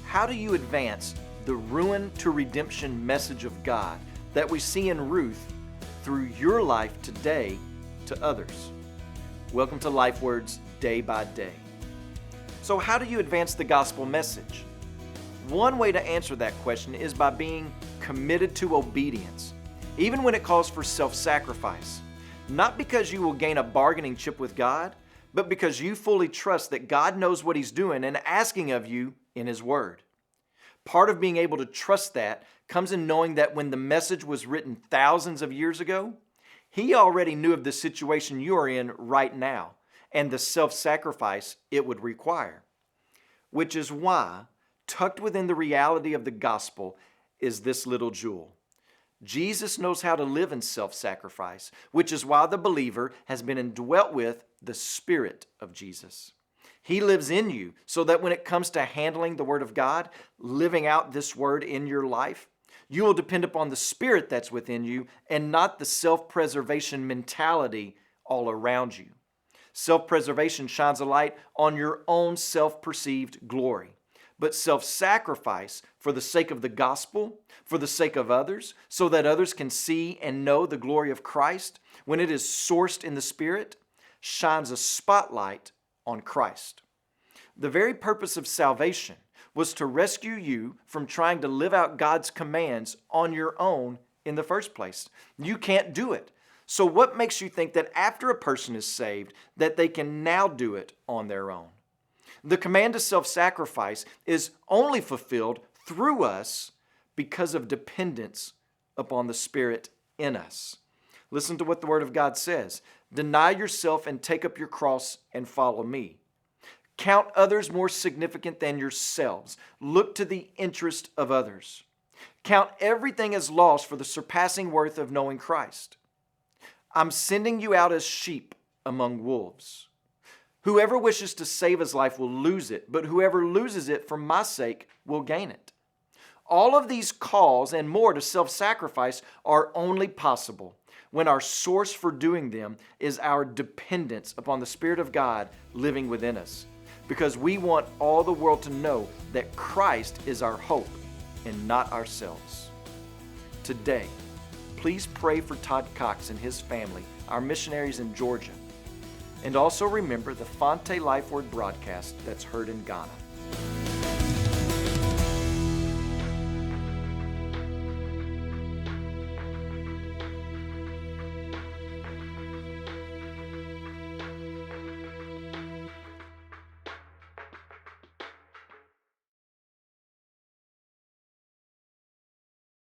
how do you advance the ruin to redemption message of God that we see in Ruth through your life today to others? Welcome to Life Words Day by Day. So how do you advance the gospel message? One way to answer that question is by being committed to obedience, even when it calls for self-sacrifice. Not because you will gain a bargaining chip with God, but because you fully trust that God knows what He's doing and asking of you in His Word. Part of being able to trust that comes in knowing that when the message was written thousands of years ago, He already knew of the situation you are in right now and the self-sacrifice it would require. Which is why, tucked within the reality of the gospel, is this little jewel. Jesus knows how to live in self-sacrifice, which is why the believer has been indwelt with the Spirit of Jesus. He lives in you so that when it comes to handling the Word of God, living out this Word in your life, you will depend upon the Spirit that's within you and not the self-preservation mentality all around you. Self-preservation shines a light on your own self-perceived glory. But self-sacrifice for the sake of the gospel, for the sake of others, so that others can see and know the glory of Christ, when it is sourced in the Spirit, shines a spotlight on Christ. The very purpose of salvation was to rescue you from trying to live out God's commands on your own in the first place. You can't do it. So what makes you think that after a person is saved, that they can now do it on their own? The command to self-sacrifice is only fulfilled through us because of dependence upon the Spirit in us. Listen to what the Word of God says. Deny yourself and take up your cross and follow me. Count others more significant than yourselves. Look to the interest of others. Count everything as loss for the surpassing worth of knowing Christ. I'm sending you out as sheep among wolves. Whoever wishes to save his life will lose it, but whoever loses it for my sake will gain it. All of these calls and more to self-sacrifice are only possible when our source for doing them is our dependence upon the Spirit of God living within us, because we want all the world to know that Christ is our hope and not ourselves. Today, please pray for Todd Cox and his family, our missionaries in Georgia. And also remember the Fonte Life Word broadcast that's heard in Ghana.